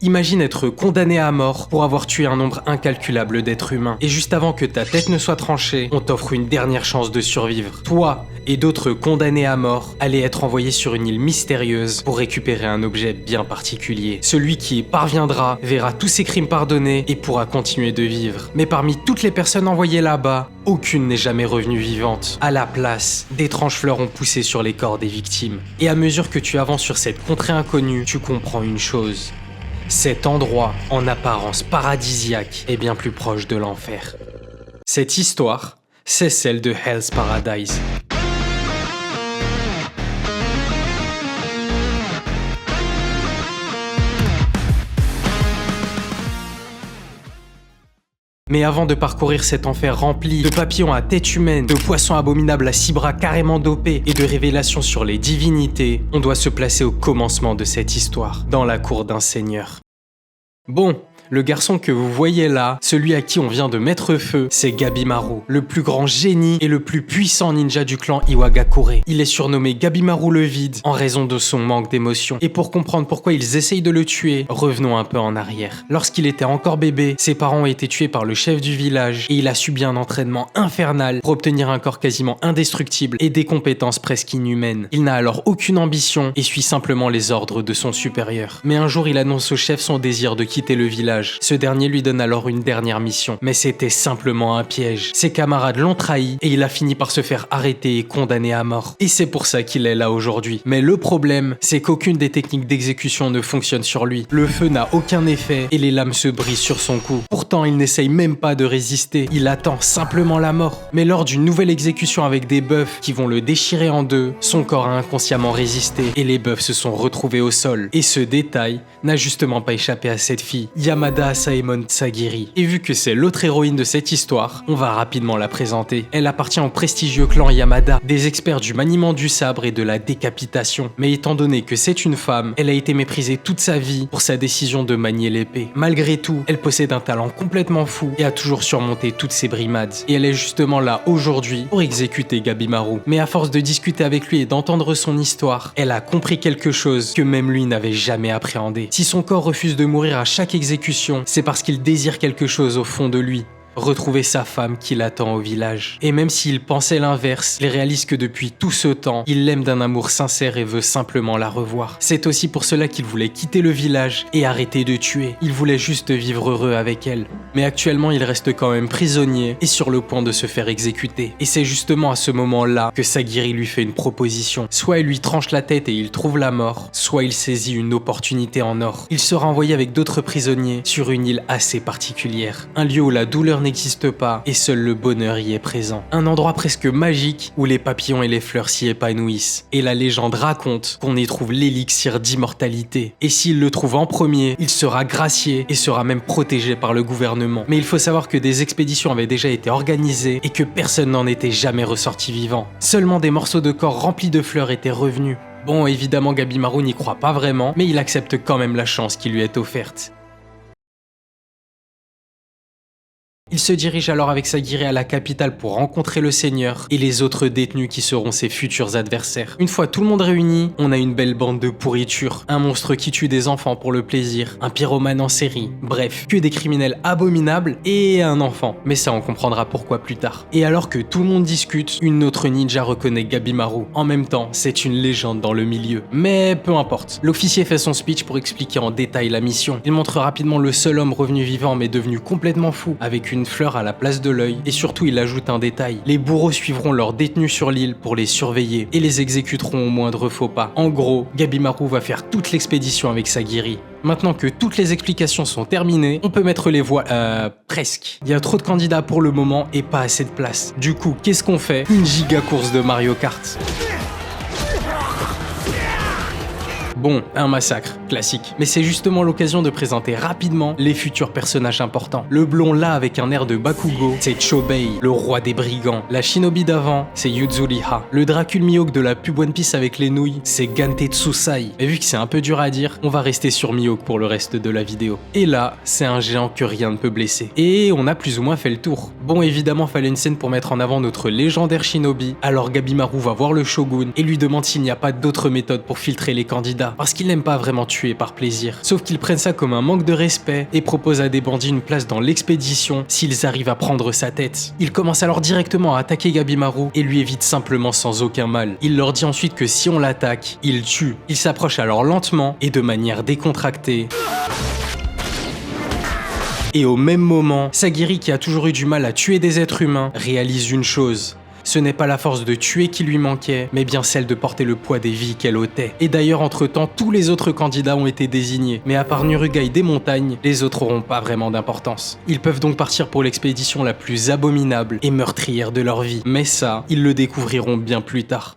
Imagine être condamné à mort pour avoir tué un nombre incalculable d'êtres humains. Et juste avant que ta tête ne soit tranchée, on t'offre une dernière chance de survivre. Toi et d'autres condamnés à mort allaient être envoyés sur une île mystérieuse pour récupérer un objet bien particulier. Celui qui y parviendra verra tous ses crimes pardonnés et pourra continuer de vivre. Mais parmi toutes les personnes envoyées là-bas, aucune n'est jamais revenue vivante. À la place, d'étranges fleurs ont poussé sur les corps des victimes. Et à mesure que tu avances sur cette contrée inconnue, tu comprends une chose. Cet endroit, en apparence paradisiaque, est bien plus proche de l'enfer. Cette histoire, c'est celle de Hell's Paradise. Mais avant de parcourir cet enfer rempli de papillons à tête humaine, de poissons abominables à 6 bras carrément dopés et de révélations sur les divinités, on doit se placer au commencement de cette histoire, dans la cour d'un seigneur. Bon, le garçon que vous voyez là, celui à qui on vient de mettre feu, c'est Gabimaru, le plus grand génie et le plus puissant ninja du clan Iwagakure. Il est surnommé Gabimaru le Vide en raison de son manque d'émotion. Et pour comprendre pourquoi ils essayent de le tuer, revenons un peu en arrière. Lorsqu'il était encore bébé, ses parents ont été tués par le chef du village et il a subi un entraînement infernal pour obtenir un corps quasiment indestructible et des compétences presque inhumaines. Il n'a alors aucune ambition et suit simplement les ordres de son supérieur. Mais un jour, il annonce au chef son désir de quitter le village. Ce dernier lui donne alors une dernière mission, mais c'était simplement un piège. Ses camarades l'ont trahi et il a fini par se faire arrêter et condamner à mort. Et c'est pour ça qu'il est là aujourd'hui. Mais le problème, c'est qu'aucune des techniques d'exécution ne fonctionne sur lui. Le feu n'a aucun effet et les lames se brisent sur son cou. Pourtant, il n'essaye même pas de résister, il attend simplement la mort. Mais lors d'une nouvelle exécution avec des bœufs qui vont le déchirer en deux, son corps a inconsciemment résisté et les bœufs se sont retrouvés au sol. Et ce détail n'a justement pas échappé à cette fille, Yamada Saemon Sagiri. Et vu que c'est l'autre héroïne de cette histoire, on va rapidement la présenter. Elle appartient au prestigieux clan Yamada, des experts du maniement du sabre et de la décapitation. Mais étant donné que c'est une femme, elle a été méprisée toute sa vie pour sa décision de manier l'épée. Malgré tout, elle possède un talent complètement fou et a toujours surmonté toutes ses brimades. Et elle est justement là aujourd'hui pour exécuter Gabimaru. Mais à force de discuter avec lui et d'entendre son histoire, elle a compris quelque chose que même lui n'avait jamais appréhendé. Si son corps refuse de mourir à chaque exécution, c'est parce qu'il désire quelque chose au fond de lui. Retrouver sa femme qui l'attend au village. Et même s'il pensait l'inverse, il réalise que depuis tout ce temps, il l'aime d'un amour sincère et veut simplement la revoir. C'est aussi pour cela qu'il voulait quitter le village et arrêter de tuer. Il voulait juste vivre heureux avec elle. Mais actuellement, il reste quand même prisonnier et sur le point de se faire exécuter. Et c'est justement à ce moment-là que Sagiri lui fait une proposition. Soit il lui tranche la tête et il trouve la mort, soit il saisit une opportunité en or. Il sera envoyé avec d'autres prisonniers sur une île assez particulière. Un lieu où la douleur n'existe pas et seul le bonheur y est présent. Un endroit presque magique où les papillons et les fleurs s'y épanouissent. Et la légende raconte qu'on y trouve l'élixir d'immortalité. Et s'il le trouve en premier, il sera gracié et sera même protégé par le gouvernement. Mais il faut savoir que des expéditions avaient déjà été organisées et que personne n'en était jamais ressorti vivant. Seulement des morceaux de corps remplis de fleurs étaient revenus. Bon, évidemment, Gabimaru n'y croit pas vraiment, mais il accepte quand même la chance qui lui est offerte. Il se dirige alors avec Sagiri à la capitale pour rencontrer le seigneur et les autres détenus qui seront ses futurs adversaires. Une fois tout le monde réuni, on a une belle bande de pourriture, un monstre qui tue des enfants pour le plaisir, un pyromane en série, bref, que des criminels abominables et un enfant. Mais ça on comprendra pourquoi plus tard. Et alors que tout le monde discute, une autre ninja reconnaît Gabimaru. En même temps, c'est une légende dans le milieu. Mais peu importe. L'officier fait son speech pour expliquer en détail la mission. Il montre rapidement le seul homme revenu vivant mais devenu complètement fou, avec une fleur à la place de l'œil, et surtout il ajoute un détail. Les bourreaux suivront leurs détenus sur l'île pour les surveiller et les exécuteront au moindre faux pas. En gros, Gabimaru va faire toute l'expédition avec Sagiri. Maintenant que toutes les explications sont terminées, on peut mettre les voix... presque. Il y a trop de candidats pour le moment et pas assez de place. Du coup, qu'est-ce qu'on fait? Une giga course de Mario Kart. Bon, un massacre, classique. Mais c'est justement l'occasion de présenter rapidement les futurs personnages importants. Le blond là avec un air de Bakugo, c'est Chobei, le roi des brigands. La shinobi d'avant, c'est Yuzuriha. Le Dracul Mihawk de la pub One Piece avec les nouilles, c'est Gantetsusai. Et vu que c'est un peu dur à dire, on va rester sur Mihawk pour le reste de la vidéo. Et là, c'est un géant que rien ne peut blesser. Et on a plus ou moins fait le tour. Bon, évidemment, fallait une scène pour mettre en avant notre légendaire shinobi. Alors Gabimaru va voir le shogun et lui demande s'il n'y a pas d'autre méthode pour filtrer les candidats. candidats, parce qu'ils n'aiment pas vraiment tuer par plaisir. Sauf qu'ils prennent ça comme un manque de respect et proposent à des bandits une place dans l'expédition s'ils arrivent à prendre sa tête. Il commence alors directement à attaquer Gabimaru et lui évite simplement sans aucun mal. Il leur dit ensuite que si on l'attaque, il tue. Il s'approche alors lentement et de manière décontractée. Et au même moment, Sagiri, qui a toujours eu du mal à tuer des êtres humains, réalise une chose. Ce n'est pas la force de tuer qui lui manquait, mais bien celle de porter le poids des vies qu'elle ôtait. Et d'ailleurs, entre-temps, tous les autres candidats ont été désignés, mais à part Nurugai des montagnes, les autres n'auront pas vraiment d'importance. Ils peuvent donc partir pour l'expédition la plus abominable et meurtrière de leur vie. Mais ça, ils le découvriront bien plus tard.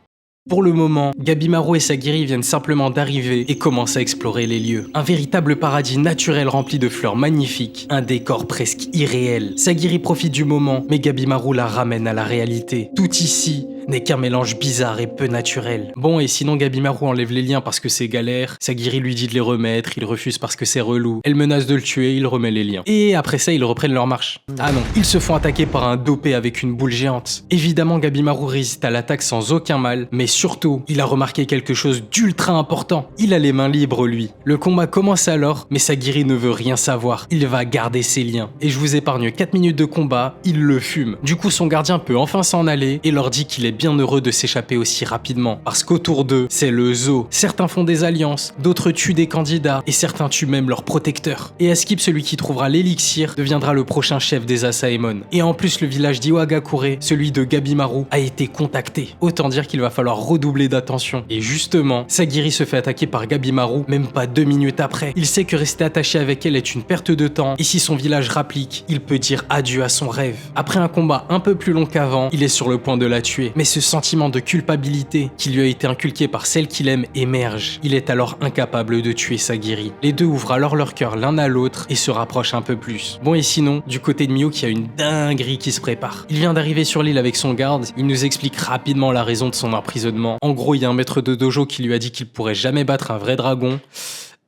Pour le moment, Gabimaru et Sagiri viennent simplement d'arriver et commencent à explorer les lieux. Un véritable paradis naturel rempli de fleurs magnifiques, un décor presque irréel. Sagiri profite du moment, mais Gabimaru la ramène à la réalité. Tout ici n'est qu'un mélange bizarre et peu naturel. Bon, et sinon Gabimaru enlève les liens parce que c'est galère, Sagiri lui dit de les remettre, il refuse parce que c'est relou, elle menace de le tuer, il remet les liens. Et après ça, ils reprennent leur marche. Ah non, ils se font attaquer par un dopé avec une boule géante. Évidemment, Gabimaru résiste à l'attaque sans aucun mal, mais surtout, il a remarqué quelque chose d'ultra important. Il a les mains libres, lui. Le combat commence alors, mais Sagiri ne veut rien savoir. Il va garder ses liens. Et je vous épargne 4 minutes de combat, il le fume. Du coup, son gardien peut enfin s'en aller et leur dit qu'il est bien heureux de s'échapper aussi rapidement. Parce qu'autour d'eux, c'est le zoo. Certains font des alliances, d'autres tuent des candidats et certains tuent même leurs protecteurs. Et Askip, celui qui trouvera l'élixir, deviendra le prochain chef des Asaemon. Et en plus, le village d'Iwagakure, celui de Gabimaru, a été contacté. Autant dire qu'il va falloir redoubler d'attention. Et justement, Sagiri se fait attaquer par Gabimaru même pas 2 minutes après. Il sait que rester attaché avec elle est une perte de temps et si son village rapplique, il peut dire adieu à son rêve. Après un combat un peu plus long qu'avant, il est sur le point de la tuer. Mais ce sentiment de culpabilité qui lui a été inculqué par celle qu'il aime émerge. Il est alors incapable de tuer Sagiri. Les deux ouvrent alors leur cœur l'un à l'autre et se rapprochent un peu plus. Bon, et sinon, du côté de Miyuki, il y a une dinguerie qui se prépare. Il vient d'arriver sur l'île avec son garde, il nous explique rapidement la raison de son emprisonnement. En gros, il y a un maître de dojo qui lui a dit qu'il pourrait jamais battre un vrai dragon.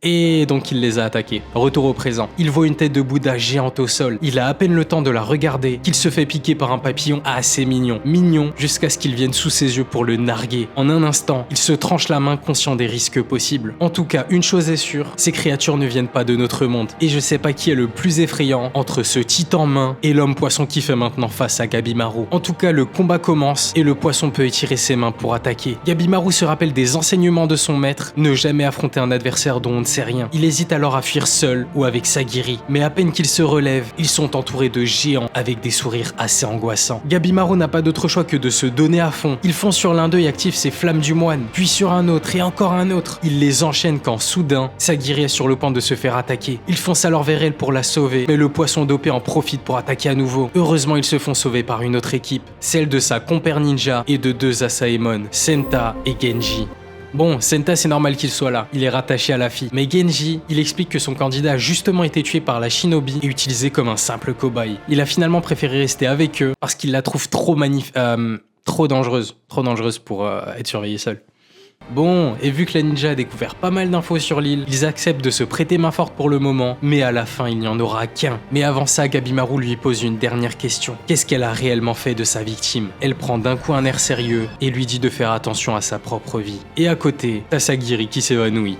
Et donc il les a attaqués. Retour au présent. Il voit une tête de Bouddha géante au sol. Il a à peine le temps de la regarder qu'il se fait piquer par un papillon assez mignon. Mignon jusqu'à ce qu'il vienne sous ses yeux pour le narguer. En un instant, il se tranche la main conscient des risques possibles. En tout cas, une chose est sûre, ces créatures ne viennent pas de notre monde. Et je sais pas qui est le plus effrayant entre ce titan main et l'homme poisson qui fait maintenant face à Gabimaru. En tout cas, le combat commence et le poisson peut étirer ses mains pour attaquer. Gabimaru se rappelle des enseignements de son maître, ne jamais affronter un adversaire dont on ne sait rien. Il hésite alors à fuir seul ou avec Sagiri, mais à peine qu'il se relève, ils sont entourés de géants avec des sourires assez angoissants. Gabimaru n'a pas d'autre choix que de se donner à fond. Il fonce sur l'un d'eux et active ses flammes du moine, puis sur un autre et encore un autre. Il les enchaîne quand soudain, Sagiri est sur le point de se faire attaquer. Il fonce alors vers elle pour la sauver, mais le poisson dopé en profite pour attaquer à nouveau. Heureusement, ils se font sauver par une autre équipe, celle de sa compère ninja et de 2 Asaemon, Senta et Genji. Bon, Senta, c'est normal qu'il soit là, il est rattaché à la fille. Mais Genji, il explique que son candidat a justement été tué par la shinobi et utilisé comme un simple cobaye. Il a finalement préféré rester avec eux parce qu'il la trouve trop dangereuse pour être surveillé seul. Bon, et vu que la ninja a découvert pas mal d'infos sur l'île, ils acceptent de se prêter main forte pour le moment, mais à la fin il n'y en aura qu'un. Mais avant ça, Gabimaru lui pose une dernière question. Qu'est-ce qu'elle a réellement fait de sa victime? Elle prend d'un coup un air sérieux et lui dit de faire attention à sa propre vie. Et à côté, t'as Sagiri qui s'évanouit.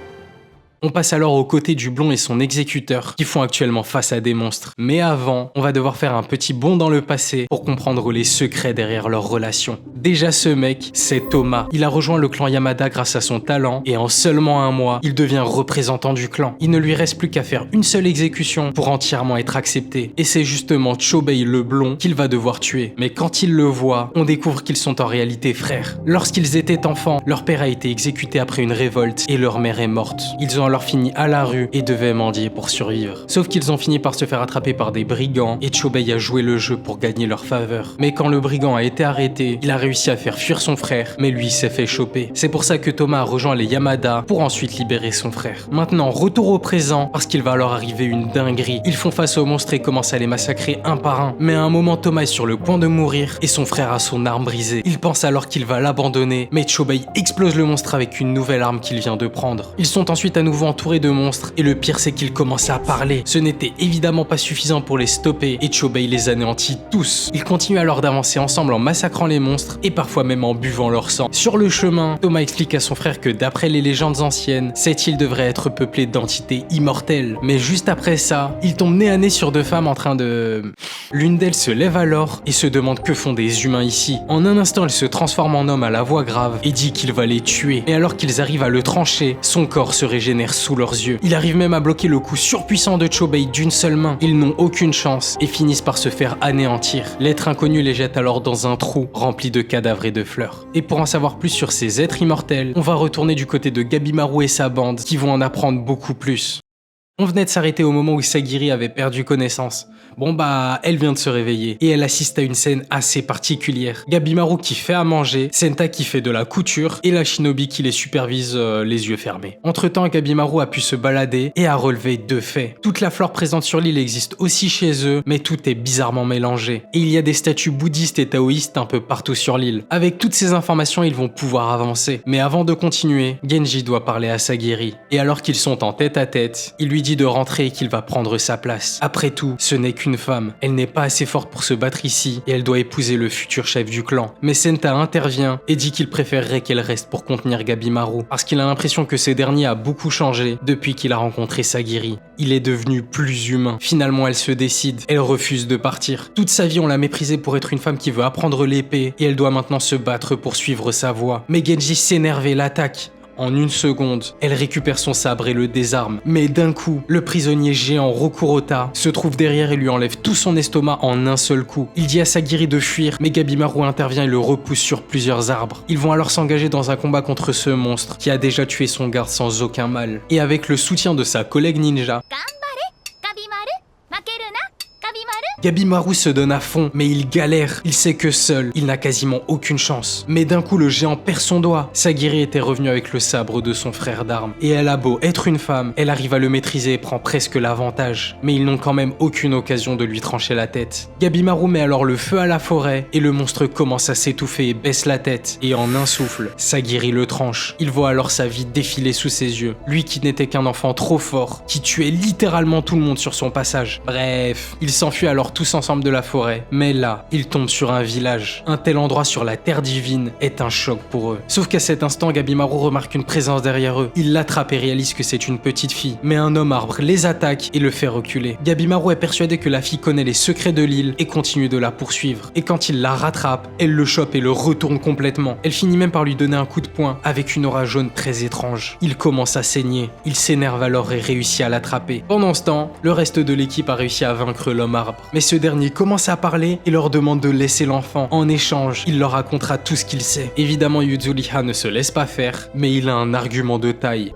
On passe alors aux côtés du blond et son exécuteur qui font actuellement face à des monstres. Mais avant, on va devoir faire un petit bond dans le passé pour comprendre les secrets derrière leur relation. Déjà ce mec, c'est Thomas. Il a rejoint le clan Yamada grâce à son talent et en seulement un mois, il devient représentant du clan. Il ne lui reste plus qu'à faire une seule exécution pour entièrement être accepté. Et c'est justement Chobei le blond qu'il va devoir tuer. Mais quand il le voit, on découvre qu'ils sont en réalité frères. Lorsqu'ils étaient enfants, leur père a été exécuté après une révolte et leur mère est morte. Ils ont alors fini à la rue et devaient mendier pour survivre. Sauf qu'ils ont fini par se faire attraper par des brigands et Chobei a joué le jeu pour gagner leur faveur. Mais quand le brigand a été arrêté, il a réussi à faire fuir son frère, mais lui s'est fait choper. C'est pour ça que Thomas a rejoint les Yamada pour ensuite libérer son frère. Maintenant, retour au présent, parce qu'il va alors arriver une dinguerie. Ils font face aux monstres et commencent à les massacrer un par un. Mais à un moment, Thomas est sur le point de mourir et son frère a son arme brisée. Il pense alors qu'il va l'abandonner, mais Chobei explose le monstre avec une nouvelle arme qu'il vient de prendre. Ils sont ensuite à nouveau nouveau entouré de monstres et le pire c'est qu'ils commencent à parler. Ce n'était évidemment pas suffisant pour les stopper et Chobei les anéantit tous. Ils continuent alors d'avancer ensemble en massacrant les monstres et parfois même en buvant leur sang. Sur le chemin, Thomas explique à son frère que d'après les légendes anciennes, cette île devrait être peuplée d'entités immortelles. Mais juste après ça, il tombe nez à nez sur deux femmes en train de... L'une d'elles se lève alors et se demande que font des humains ici. En un instant, elle se transforme en homme à la voix grave et dit qu'il va les tuer. Et alors qu'ils arrivent à le trancher, son corps se régénère sous leurs yeux. Il arrive même à bloquer le coup surpuissant de Chobei d'une seule main. Ils n'ont aucune chance et finissent par se faire anéantir. L'être inconnu les jette alors dans un trou rempli de cadavres et de fleurs. Et pour en savoir plus sur ces êtres immortels, on va retourner du côté de Gabimaru et sa bande qui vont en apprendre beaucoup plus. On venait de s'arrêter au moment où Sagiri avait perdu connaissance. Bon bah, elle vient de se réveiller et elle assiste à une scène assez particulière. Gabimaru qui fait à manger, Senta qui fait de la couture et la shinobi qui les supervise les yeux fermés. Entre temps, Gabimaru a pu se balader et a relevé deux faits. Toute la flore présente sur l'île existe aussi chez eux, mais tout est bizarrement mélangé. Et il y a des statues bouddhistes et taoïstes un peu partout sur l'île. Avec toutes ces informations, ils vont pouvoir avancer. Mais avant de continuer, Genji doit parler à Sagiri. Et alors qu'ils sont en tête à tête, il lui dit de rentrer et qu'il va prendre sa place. Après tout, ce n'est qu'une femme. Elle n'est pas assez forte pour se battre ici et elle doit épouser le futur chef du clan. Mais Senta intervient et dit qu'il préférerait qu'elle reste pour contenir Gabimaru parce qu'il a l'impression que ce dernier a beaucoup changé depuis qu'il a rencontré Sagiri. Il est devenu plus humain. Finalement, elle se décide. Elle refuse de partir. Toute sa vie, on l'a méprisée pour être une femme qui veut apprendre l'épée et elle doit maintenant se battre pour suivre sa voie. Mais Genji s'énerve et l'attaque. En une seconde, elle récupère son sabre et le désarme. Mais d'un coup, le prisonnier géant Rokurota se trouve derrière et lui enlève tout son estomac en un seul coup. Il dit à Sagiri de fuir, mais Gabimaru intervient et le repousse sur plusieurs arbres. Ils vont alors s'engager dans un combat contre ce monstre qui a déjà tué son garde sans aucun mal. Et avec le soutien de sa collègue ninja, Gabimaru se donne à fond, mais il galère. Il sait que seul, il n'a quasiment aucune chance. Mais d'un coup, le géant perd son doigt. Sagiri était revenu avec le sabre de son frère d'armes. Et elle a beau être une femme, elle arrive à le maîtriser et prend presque l'avantage. Mais ils n'ont quand même aucune occasion de lui trancher la tête. Gabimaru met alors le feu à la forêt et le monstre commence à s'étouffer et baisse la tête. Et en un souffle, Sagiri le tranche. Il voit alors sa vie défiler sous ses yeux. Lui qui n'était qu'un enfant trop fort, qui tuait littéralement tout le monde sur son passage. Bref, il s'enfuit alors tous ensemble de la forêt, mais là, ils tombent sur un village. Un tel endroit sur la terre divine est un choc pour eux. Sauf qu'à cet instant, Gabimaru remarque une présence derrière eux. Il l'attrape et réalise que c'est une petite fille. Mais un homme arbre les attaque et le fait reculer. Gabimaru est persuadé que la fille connaît les secrets de l'île et continue de la poursuivre. Et quand il la rattrape, elle le chope et le retourne complètement. Elle finit même par lui donner un coup de poing avec une aura jaune très étrange. Il commence à saigner. Il s'énerve alors et réussit à l'attraper. Pendant ce temps, le reste de l'équipe a réussi à vaincre l'homme arbre. Mais ce dernier commence à parler et leur demande de laisser l'enfant. En échange, il leur racontera tout ce qu'il sait. Évidemment, Yuzuriha ne se laisse pas faire, mais il a un argument de taille.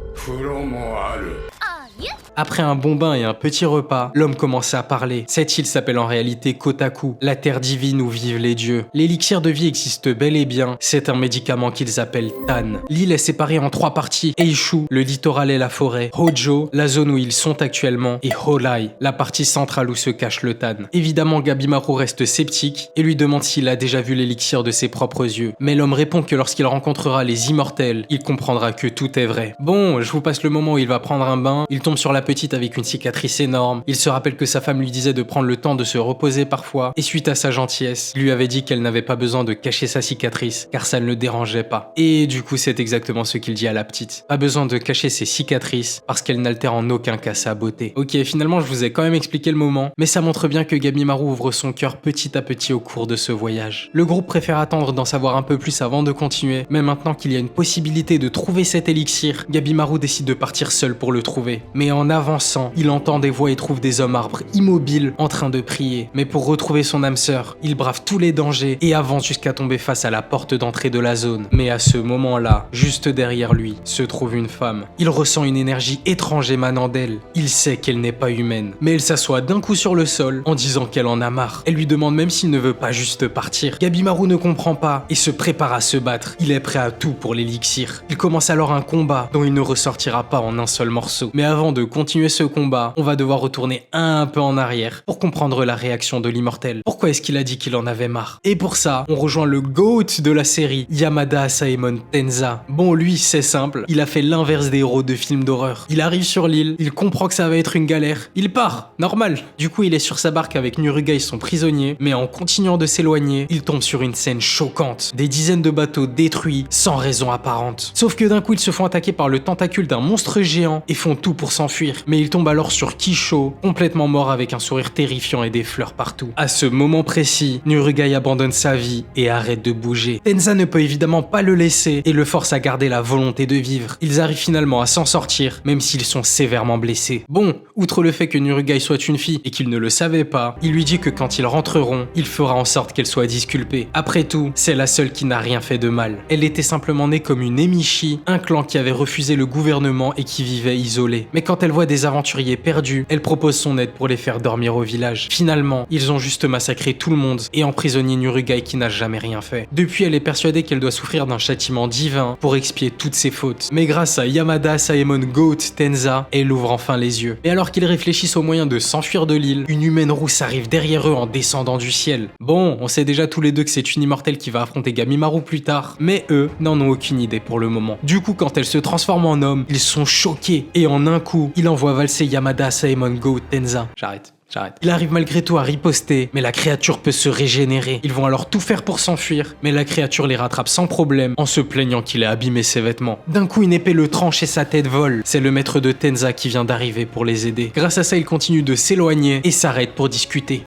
Après un bon bain et un petit repas, l'homme commence à parler. Cette île s'appelle en réalité Kotaku, la terre divine où vivent les dieux. L'élixir de vie existe bel et bien, c'est un médicament qu'ils appellent Tan. L'île est séparée en 3 parties, Eishu, le littoral et la forêt, Hojo, la zone où ils sont actuellement, et Holai, la partie centrale où se cache le Tan. Évidemment, Gabimaru reste sceptique et lui demande s'il a déjà vu l'élixir de ses propres yeux. Mais l'homme répond que lorsqu'il rencontrera les immortels, il comprendra que tout est vrai. Bon, je vous passe le moment où il va prendre un bain, il tombe sur la petite avec une cicatrice énorme. Il se rappelle que sa femme lui disait de prendre le temps de se reposer parfois, et suite à sa gentillesse, lui avait dit qu'elle n'avait pas besoin de cacher sa cicatrice, car ça ne le dérangeait pas. Et du coup, c'est exactement ce qu'il dit à la petite. Pas besoin de cacher ses cicatrices, parce qu'elles n'altèrent en aucun cas sa beauté. Ok, finalement, je vous ai quand même expliqué le moment, mais ça montre bien que Gabimaru ouvre son cœur petit à petit au cours de ce voyage. Le groupe préfère attendre d'en savoir un peu plus avant de continuer, mais maintenant qu'il y a une possibilité de trouver cet élixir, Gabimaru décide de partir seul pour le trouver. Mais en avançant, il entend des voix et trouve des hommes arbres immobiles en train de prier. Mais pour retrouver son âme sœur, il brave tous les dangers et avance jusqu'à tomber face à la porte d'entrée de la zone. Mais à ce moment-là, juste derrière lui, se trouve une femme. Il ressent une énergie étrange émanant d'elle. Il sait qu'elle n'est pas humaine. Mais elle s'assoit d'un coup sur le sol en disant qu'elle en a marre. Elle lui demande même s'il ne veut pas juste partir. Gabimaru ne comprend pas et se prépare à se battre. Il est prêt à tout pour l'élixir. Il commence alors un combat dont il ne ressortira pas en un seul morceau. Mais avant de continuer, continuer ce combat, on va devoir retourner un peu en arrière pour comprendre la réaction de l'immortel. Pourquoi est-ce qu'il a dit qu'il en avait marre? Et pour ça, on rejoint le GOAT de la série, Yamada Asaemon Tenza. Bon, lui, c'est simple, il a fait l'inverse des héros de films d'horreur. Il arrive sur l'île, il comprend que ça va être une galère, il part, normal. Du coup, il est sur sa barque avec Nurugai, son prisonnier, mais en continuant de s'éloigner, il tombe sur une scène choquante. Des dizaines de bateaux détruits sans raison apparente. Sauf que d'un coup, ils se font attaquer par le tentacule d'un monstre géant et font tout pour s'enfuir. Mais ils tombent alors sur Kisho, complètement mort avec un sourire terrifiant et des fleurs partout. À ce moment précis, Nurugai abandonne sa vie et arrête de bouger. Tenza ne peut évidemment pas le laisser et le force à garder la volonté de vivre. Ils arrivent finalement à s'en sortir, même s'ils sont sévèrement blessés. Bon, outre le fait que Nurugai soit une fille et qu'il ne le savait pas, il lui dit que quand ils rentreront, il fera en sorte qu'elle soit disculpée. Après tout, c'est la seule qui n'a rien fait de mal. Elle était simplement née comme une Emishi, un clan qui avait refusé le gouvernement et qui vivait isolé. Mais quand elle voit des aventuriers perdus, elle propose son aide pour les faire dormir au village. Finalement, ils ont juste massacré tout le monde et emprisonné Nurugai qui n'a jamais rien fait. Depuis, elle est persuadée qu'elle doit souffrir d'un châtiment divin pour expier toutes ses fautes. Mais grâce à Yamada Asaemon GOAT Tenza, elle ouvre enfin les yeux. Et alors qu'ils réfléchissent au moyen de s'enfuir de l'île, une humaine rousse arrive derrière eux en descendant du ciel. Bon, on sait déjà tous les deux que c'est une immortelle qui va affronter Gabimaru plus tard, mais eux n'en ont aucune idée pour le moment. Du coup, quand elle se transforme en homme, ils sont choqués et en un coup, il envoie valser Yamada Asaemon GOAT Tenza. J'arrête. Il arrive malgré tout à riposter, mais la créature peut se régénérer. Ils vont alors tout faire pour s'enfuir, mais la créature les rattrape sans problème en se plaignant qu'il ait abîmé ses vêtements. D'un coup, une épée le tranche et sa tête vole. C'est le maître de Tenza qui vient d'arriver pour les aider. Grâce à ça, ils continuent de s'éloigner et s'arrêtent pour discuter.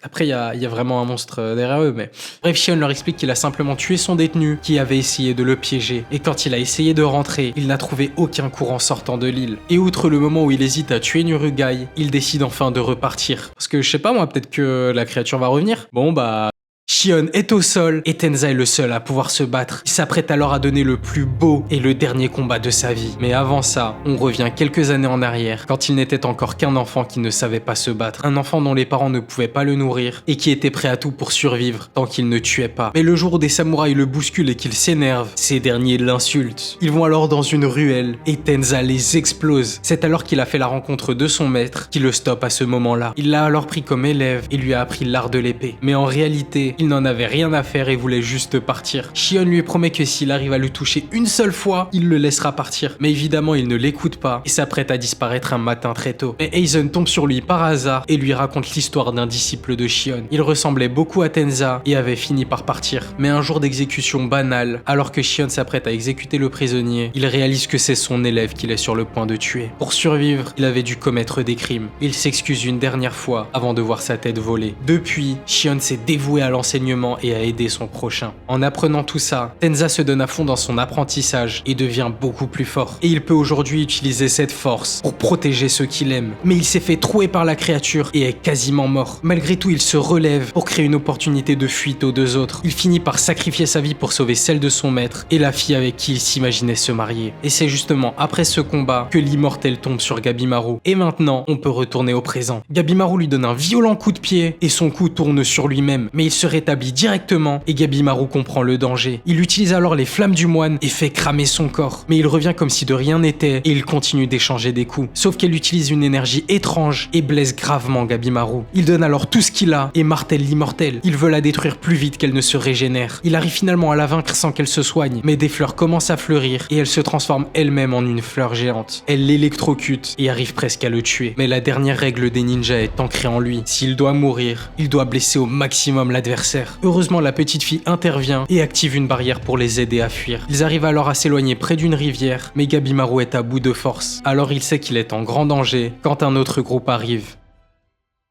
Après, il y a vraiment un monstre derrière eux, mais... Bref, Shion leur explique qu'il a simplement tué son détenu, qui avait essayé de le piéger. Et quand il a essayé de rentrer, il n'a trouvé aucun courant sortant de l'île. Et outre le moment où il hésite à tuer Nurugai, il décide enfin de repartir. Parce que, je sais pas moi, peut-être que la créature va revenir. Bon, bah... Shion est au sol et Tenza est le seul à pouvoir se battre. Il s'apprête alors à donner le plus beau et le dernier combat de sa vie. Mais avant ça, on revient quelques années en arrière, quand il n'était encore qu'un enfant qui ne savait pas se battre. Un enfant dont les parents ne pouvaient pas le nourrir et qui était prêt à tout pour survivre tant qu'il ne tuait pas. Mais le jour où des samouraïs le bousculent et qu'il s'énerve, ces derniers l'insultent. Ils vont alors dans une ruelle et Tenza les explose. C'est alors qu'il a fait la rencontre de son maître qui le stoppe à ce moment-là. Il l'a alors pris comme élève et lui a appris l'art de l'épée. Mais en réalité, il n'en avait rien à faire et voulait juste partir. Shion lui promet que s'il arrive à le toucher une seule fois, il le laissera partir. Mais évidemment, il ne l'écoute pas et s'apprête à disparaître un matin très tôt. Mais Aizen tombe sur lui par hasard et lui raconte l'histoire d'un disciple de Shion. Il ressemblait beaucoup à Tenza et avait fini par partir. Mais un jour d'exécution banale, alors que Shion s'apprête à exécuter le prisonnier, il réalise que c'est son élève qu'il est sur le point de tuer. Pour survivre, il avait dû commettre des crimes. Il s'excuse une dernière fois avant de voir sa tête voler. Depuis, Shion s'est dévoué à l'enseignement et à aider son prochain. En apprenant tout ça, Tenza se donne à fond dans son apprentissage et devient beaucoup plus fort. Et il peut aujourd'hui utiliser cette force pour protéger ceux qu'il aime. Mais il s'est fait trouer par la créature et est quasiment mort. Malgré tout, il se relève pour créer une opportunité de fuite aux deux autres. Il finit par sacrifier sa vie pour sauver celle de son maître et la fille avec qui il s'imaginait se marier. Et c'est justement après ce combat que l'immortel tombe sur Gabimaru. Et maintenant, on peut retourner au présent. Gabimaru lui donne un violent coup de pied et son coup tourne sur lui-même. Mais il se rétablit directement et Gabimaru comprend le danger. Il utilise alors les flammes du moine et fait cramer son corps. Mais il revient comme si de rien n'était et il continue d'échanger des coups. Sauf qu'elle utilise une énergie étrange et blesse gravement Gabimaru. Il donne alors tout ce qu'il a et martèle l'immortel. Il veut la détruire plus vite qu'elle ne se régénère. Il arrive finalement à la vaincre sans qu'elle se soigne, mais des fleurs commencent à fleurir et elle se transforme elle-même en une fleur géante. Elle l'électrocute et arrive presque à le tuer. Mais la dernière règle des ninjas est ancrée en lui. S'il doit mourir, il doit blesser au maximum l'adversaire. Heureusement, la petite fille intervient et active une barrière pour les aider à fuir. Ils arrivent alors à s'éloigner près d'une rivière, mais Gabimaru est à bout de force. Alors il sait qu'il est en grand danger quand un autre groupe arrive.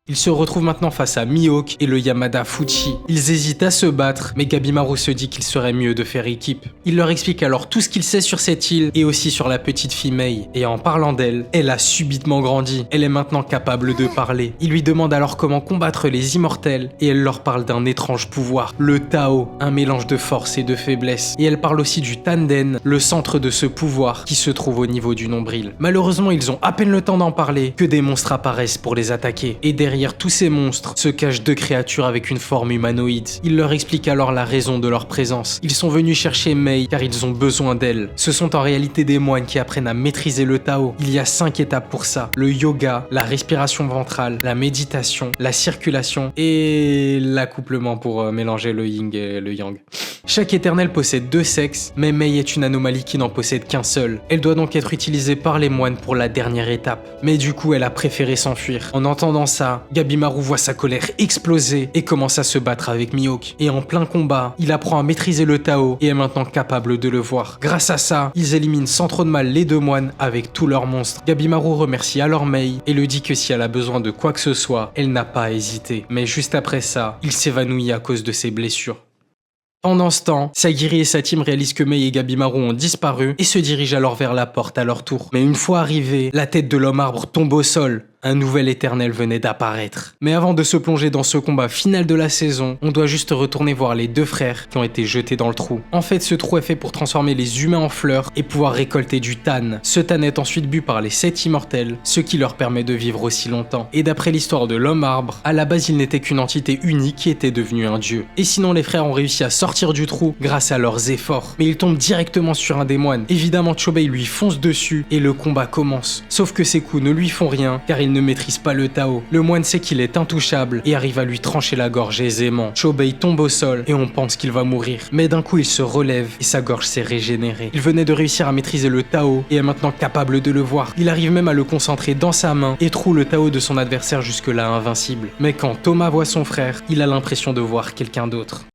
Il se retrouve maintenant face à Mihawk et le Yamada Fuchi. Ils hésitent à se battre, mais Gabimaru se dit qu'il serait mieux de faire équipe. Il leur explique alors tout ce qu'il sait sur cette île et aussi sur la petite fille Mei. Et en parlant d'elle, elle a subitement grandi. Elle est maintenant capable de parler. Il lui demande alors comment combattre les immortels et elle leur parle d'un étrange pouvoir, le Tao, un mélange de force et de faiblesse. Et elle parle aussi du Tanden, le centre de ce pouvoir qui se trouve au niveau du nombril. Malheureusement, ils ont à peine le temps d'en parler que des monstres apparaissent pour les attaquer. Et derrière derrière tous ces monstres se cachent deux créatures avec une forme humanoïde. Il leur explique alors la raison de leur présence. Ils sont venus chercher Mei car ils ont besoin d'elle. Ce sont en réalité des moines qui apprennent à maîtriser le Tao. Il y a 5 étapes pour ça. Le yoga, la respiration ventrale, la méditation, la circulation et l'accouplement pour mélanger le yin et le yang. Chaque éternel possède 2 sexes, mais Mei est une anomalie qui n'en possède qu'un seul. Elle doit donc être utilisée par les moines pour la dernière étape. Mais du coup, elle a préféré s'enfuir. En entendant ça, Gabimaru voit sa colère exploser et commence à se battre avec Mihawk. Et en plein combat, il apprend à maîtriser le Tao et est maintenant capable de le voir. Grâce à ça, ils éliminent sans trop de mal les 2 moines avec tous leurs monstres. Gabimaru remercie alors Mei et lui dit que si elle a besoin de quoi que ce soit, elle n'a pas à hésiter. Mais juste après ça, il s'évanouit à cause de ses blessures. Pendant ce temps, Sagiri et sa team réalisent que Mei et Gabimaru ont disparu et se dirigent alors vers la porte à leur tour. Mais une fois arrivés, la tête de l'homme arbre tombe au sol. Un nouvel éternel venait d'apparaître. Mais avant de se plonger dans ce combat final de la saison, on doit juste retourner voir les 2 frères qui ont été jetés dans le trou. En fait, ce trou est fait pour transformer les humains en fleurs et pouvoir récolter du tan. Ce tan est ensuite bu par les 7 immortels, ce qui leur permet de vivre aussi longtemps. Et d'après l'histoire de l'homme arbre, à la base il n'était qu'une entité unique qui était devenue un dieu. Et sinon les frères ont réussi à sortir du trou grâce à leurs efforts. Mais ils tombent directement sur un des moines. Évidemment Chobei lui fonce dessus et le combat commence. Sauf que ses coups ne lui font rien car il ne maîtrise pas le Tao. Le moine sait qu'il est intouchable et arrive à lui trancher la gorge aisément. Chobei tombe au sol et on pense qu'il va mourir. Mais d'un coup il se relève et sa gorge s'est régénérée. Il venait de réussir à maîtriser le Tao et est maintenant capable de le voir. Il arrive même à le concentrer dans sa main et troue le Tao de son adversaire jusque-là invincible. Mais quand Thomas voit son frère, il a l'impression de voir quelqu'un d'autre.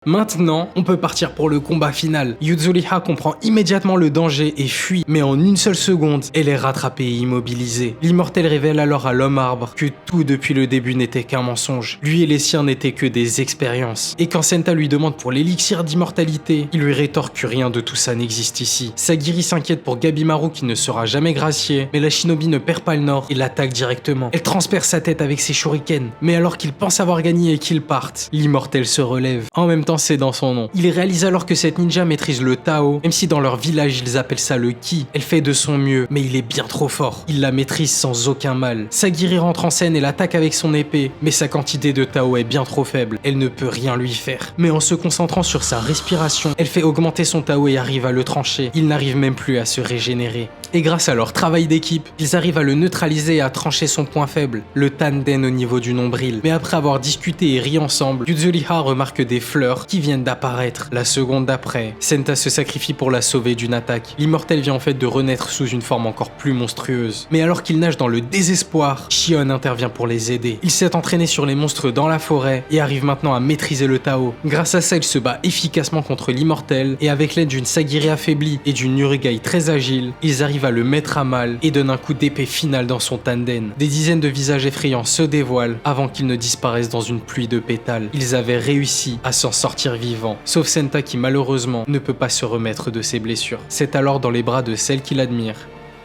Maintenant, on peut partir pour le combat final. Yuzuriha comprend immédiatement le danger et fuit, mais en une seule seconde, elle est rattrapée et immobilisée. L'immortel révèle alors à l'homme arbre que tout depuis le début n'était qu'un mensonge. Lui et les siens n'étaient que des expériences. Et quand Senta lui demande pour l'élixir d'immortalité, il lui rétorque que rien de tout ça n'existe ici. Sagiri s'inquiète pour Gabimaru qui ne sera jamais gracié, mais la shinobi ne perd pas le nord et l'attaque directement. Elle transperce sa tête avec ses shurikens, mais alors qu'il pense avoir gagné et qu'il parte, l'immortel se relève. En même temps, c'est dans son nom. Il réalise alors que cette ninja maîtrise le Tao, même si dans leur village ils appellent ça le Ki. Elle fait de son mieux, mais il est bien trop fort. Il la maîtrise sans aucun mal. Sagiri rentre en scène et l'attaque avec son épée, mais sa quantité de Tao est bien trop faible. Elle ne peut rien lui faire. Mais en se concentrant sur sa respiration, elle fait augmenter son Tao et arrive à le trancher. Il n'arrive même plus à se régénérer. Et grâce à leur travail d'équipe, ils arrivent à le neutraliser et à trancher son point faible, le Tanden au niveau du nombril. Mais après avoir discuté et ri ensemble, Yuzuriha remarque des fleurs qui viennent d'apparaître. La seconde d'après, Senta se sacrifie pour la sauver d'une attaque. L'immortel vient en fait de renaître sous une forme encore plus monstrueuse. Mais alors qu'il nage dans le désespoir, Shion intervient pour les aider. Il s'est entraîné sur les monstres dans la forêt et arrive maintenant à maîtriser le Tao. Grâce à ça, il se bat efficacement contre l'immortel et avec l'aide d'une Sagiri affaiblie et d'une Urugai très agile, ils arrivent à le mettre à mal et donnent un coup d'épée final dans son tanden. Des dizaines de visages effrayants se dévoilent avant qu'ils ne disparaissent dans une pluie de pétales. Ils avaient réussi à s'en sortir vivants, sauf Senta qui malheureusement ne peut pas se remettre de ses blessures. C'est alors dans les bras de celle qu'il admire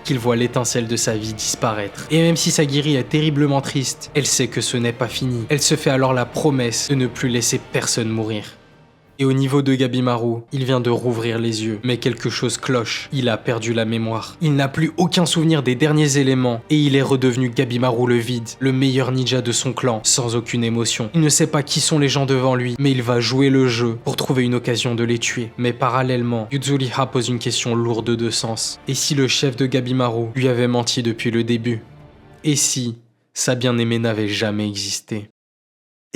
qu'il voit l'étincelle de sa vie disparaître. Et même si Sagiri est terriblement triste, elle sait que ce n'est pas fini. Elle se fait alors la promesse de ne plus laisser personne mourir. Et au niveau de Gabimaru, il vient de rouvrir les yeux, mais quelque chose cloche, il a perdu la mémoire. Il n'a plus aucun souvenir des derniers éléments, et il est redevenu Gabimaru le vide, le meilleur ninja de son clan, sans aucune émotion. Il ne sait pas qui sont les gens devant lui, mais il va jouer le jeu pour trouver une occasion de les tuer. Mais parallèlement, Yuzuriha pose une question lourde de sens. Et si le chef de Gabimaru lui avait menti depuis le début? Et si sa bien-aimée n'avait jamais existé?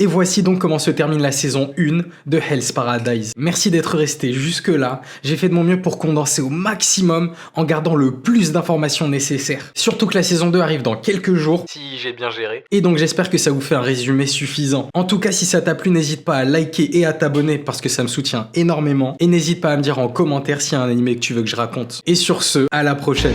Et voici donc comment se termine la saison 1 de Hell's Paradise. Merci d'être resté jusque là, j'ai fait de mon mieux pour condenser au maximum en gardant le plus d'informations nécessaires. Surtout que la saison 2 arrive dans quelques jours, si j'ai bien géré. Et donc j'espère que ça vous fait un résumé suffisant. En tout cas, si ça t'a plu, n'hésite pas à liker et à t'abonner parce que ça me soutient énormément. Et n'hésite pas à me dire en commentaire s'il y a un animé que tu veux que je raconte. Et sur ce, à la prochaine.